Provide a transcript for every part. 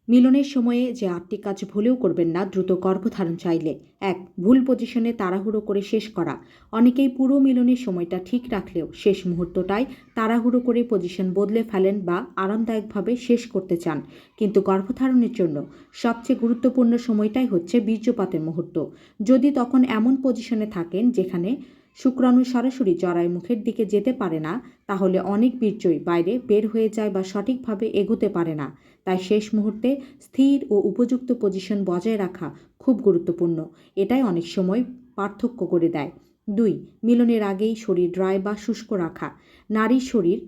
মিলনের সময়ে যে ৮টি কাজ ভুলেও করবেন না দ্রুত গর্ভধারণ চাইলে। ১. ভুল পজিশনে তাড়াহুড়ো করে শেষ করা। অনেকেই পুরো মিলনের সময়টা ঠিক রাখলেও শেষ মুহূর্তটায় তাড়াহুড়ো করে পজিশন বদলে ফেলেন বা আরামদায়কভাবে শেষ করতে চান। কিন্তু গর্ভধারণের জন্য সবচেয়ে গুরুত্বপূর্ণ সময়টাই হচ্ছে বীর্যপাতের মুহূর্ত। যদি তখন এমন পজিশনে থাকেন যেখানে শুক্রাণু সরাসরি জরায়ু মুখের দিকে যেতে পারে না, তাহলে অনেক বীর্যই বাইরে বের হয়ে যায় বা সঠিকভাবে এগোতে পারে না। তাই শেষ মুহূর্তে স্থির ও উপযুক্ত পজিশন বজায় রাখা খুব গুরুত্বপূর্ণ। এটাই অনেক সময় পার্থক্য করে দেয়। ২. মিলনের আগেই শরীর ড্রাই বা শুষ্ক রাখা। নারীর শরীর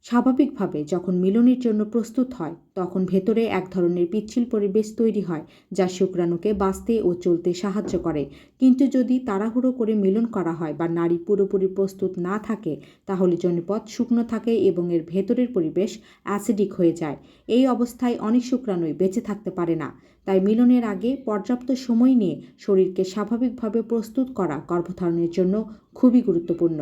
স্বাভাবিকভাবে যখন মিলনের জন্য প্রস্তুত হয় তখন ভেতরে এক ধরনের পিচ্ছিল পরিবেশ তৈরি হয় যা শুক্রাণুকে বাঁচতে ও চলতে সাহায্য করে। কিন্তু যদি তাড়াহুড়ো করে মিলন করা হয় বা নারী পুরোপুরি প্রস্তুত না থাকে, তাহলে জনিপথ শুকনো থাকে এবং এর ভেতরের পরিবেশ অ্যাসিডিক হয়ে যায়। এই অবস্থায় অনেক শুক্রাণুই বেঁচে থাকতে পারে না। তাই মিলনের আগে পর্যাপ্ত সময় নিয়ে শরীরকে স্বাভাবিকভাবে প্রস্তুত করা গর্ভধারণের জন্য খুবই গুরুত্বপূর্ণ।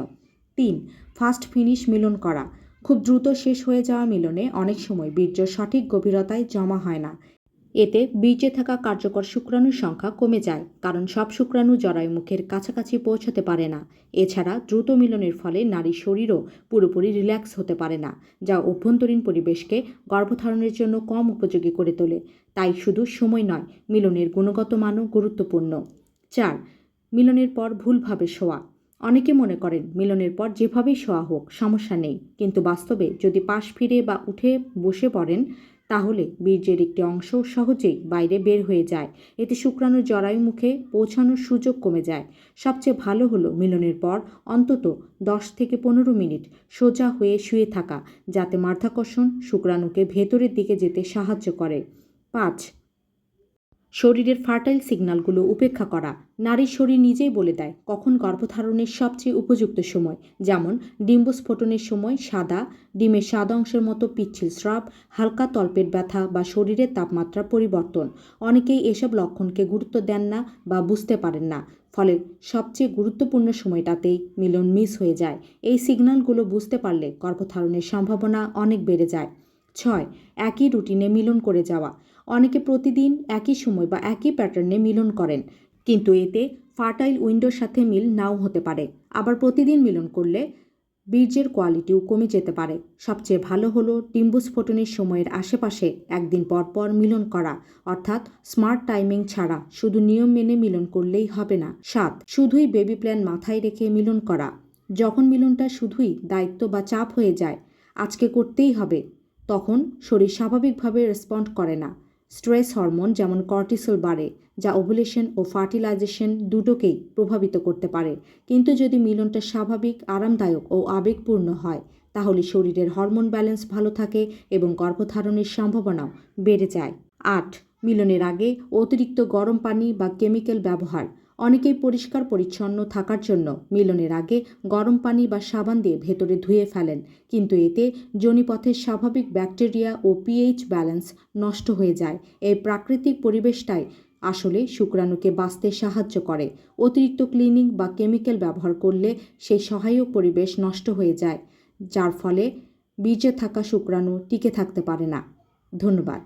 ৩. ফাস্ট ফিনিশ মিলন করা। খুব দ্রুত শেষ হয়ে যাওয়া মিলনে অনেক সময় বীর্য সঠিক গভীরতায় জমা হয় না। এতে বীর্যে থাকা কার্যকর শুক্রাণুর সংখ্যা কমে যায়, কারণ সব শুক্রাণু জরায়ু মুখের কাছাকাছি পৌঁছতে পারে না। এছাড়া দ্রুত মিলনের ফলে নারীর শরীরও পুরোপুরি রিল্যাক্স হতে পারে না, যা অভ্যন্তরীণ পরিবেশকে গর্ভধারণের জন্য কম উপযোগী করে তোলে। তাই শুধু সময় নয়, মিলনের গুণগত মানও গুরুত্বপূর্ণ। ৪. মিলনের পর ভুলভাবে শোয়া। অনেকে মনে করেন মিলনের পর যেভাবেই শোয়া হোক সমস্যা নেই, কিন্তু বাস্তবে যদি পাশ ফিরে বা উঠে বসে পড়েন, তাহলে বীর্যের একটি অংশ সহজেই বাইরে বের হয়ে যায়। এতে শুক্রাণু জরায়ু মুখে পৌঁছানোর সুযোগ কমে যায়। সবচেয়ে ভালো হলো মিলনের পর অন্তত ১০ থেকে ১৫ মিনিট সোজা হয়ে শুয়ে থাকা, যাতে মাধ্যাকর্ষণ শুক্রাণুকে ভেতরের দিকে যেতে সাহায্য করে। ৫. শরীরের ফার্টাইল সিগন্যালগুলো উপেক্ষা করা। নারীর শরীর নিজেই বলে দেয় কখন গর্ভধারণের সবচেয়ে উপযুক্ত সময়, যেমন ডিম্বস্ফোটনের সময় সাদা, ডিমের সাদা অংশের মতো পিচ্ছিল স্রাব, হালকা তলপেট ব্যথা বা শরীরের তাপমাত্রা পরিবর্তন। অনেকেই এসব লক্ষণকে গুরুত্ব দেন না বা বুঝতে পারেন না, ফলে সবচেয়ে গুরুত্বপূর্ণ সময়টাতেই মিলন মিস হয়ে যায়। এই সিগন্যালগুলো বুঝতে পারলে গর্ভধারণের সম্ভাবনা অনেক বেড়ে যায়। ৬. একই রুটিনে মিলন করে যাওয়া। অনেকে প্রতিদিন একই সময় বা একই প্যাটার্নে মিলন করেন, কিন্তু এতে ফার্টাইল উইন্ডোর সাথে মিল নাও হতে পারে। আবার প্রতিদিন মিলন করলে বীর্যের কোয়ালিটিও কমে যেতে পারে। সবচেয়ে ভালো হলো ডিম্বস্ফোটনের সময়ের আশেপাশে একদিন পর পর মিলন করা, অর্থাৎ স্মার্ট টাইমিং ছাড়া শুধু নিয়ম মেনে মিলন করলেই হবে না। ৭. শুধুই বেবি প্ল্যান মাথায় রেখে মিলন করা। যখন মিলনটা শুধুই দায়িত্ব বা চাপ হয়ে যায়, আজকে করতেই হবে, তখন শরীর স্বাভাবিকভাবে রেসপন্ড করে না। স্ট্রেস হরমোন যেমন কর্টিসল বাড়ে, যা ওভুলেশন ও ফার্টিলাইজেশন দুটোকেই প্রভাবিত করতে পারে। কিন্তু যদি মিলনটা স্বাভাবিক, আরামদায়ক ও আবেগপূর্ণ হয়, তাহলে শরীরের হরমোন ব্যালেন্স ভালো থাকে এবং গর্ভধারণের সম্ভাবনাও বেড়ে যায়। ৮. মিলনের আগে অতিরিক্ত গরম পানি বা কেমিক্যাল ব্যবহার। অনেকেই পরিষ্কার পরিচ্ছন্ন থাকার জন্য মিলনের আগে গরম পানি বা সাবান দিয়ে ভেতরে ধুয়ে ফেলেন, কিন্তু এতে যোনিপথের স্বাভাবিক ব্যাকটেরিয়া ও পিএইচ ব্যালেন্স নষ্ট হয়ে যায়। এই প্রাকৃতিক পরিবেশটাই আসলে শুক্রাণুকে বাঁচতে সাহায্য করে। অতিরিক্ত ক্লিনিং বা কেমিক্যাল ব্যবহার করলে সেই সহায়ক পরিবেশ নষ্ট হয়ে যায়, যার ফলে বীর্যে থাকা শুক্রাণু টিকে থাকতে পারে না। ধন্যবাদ।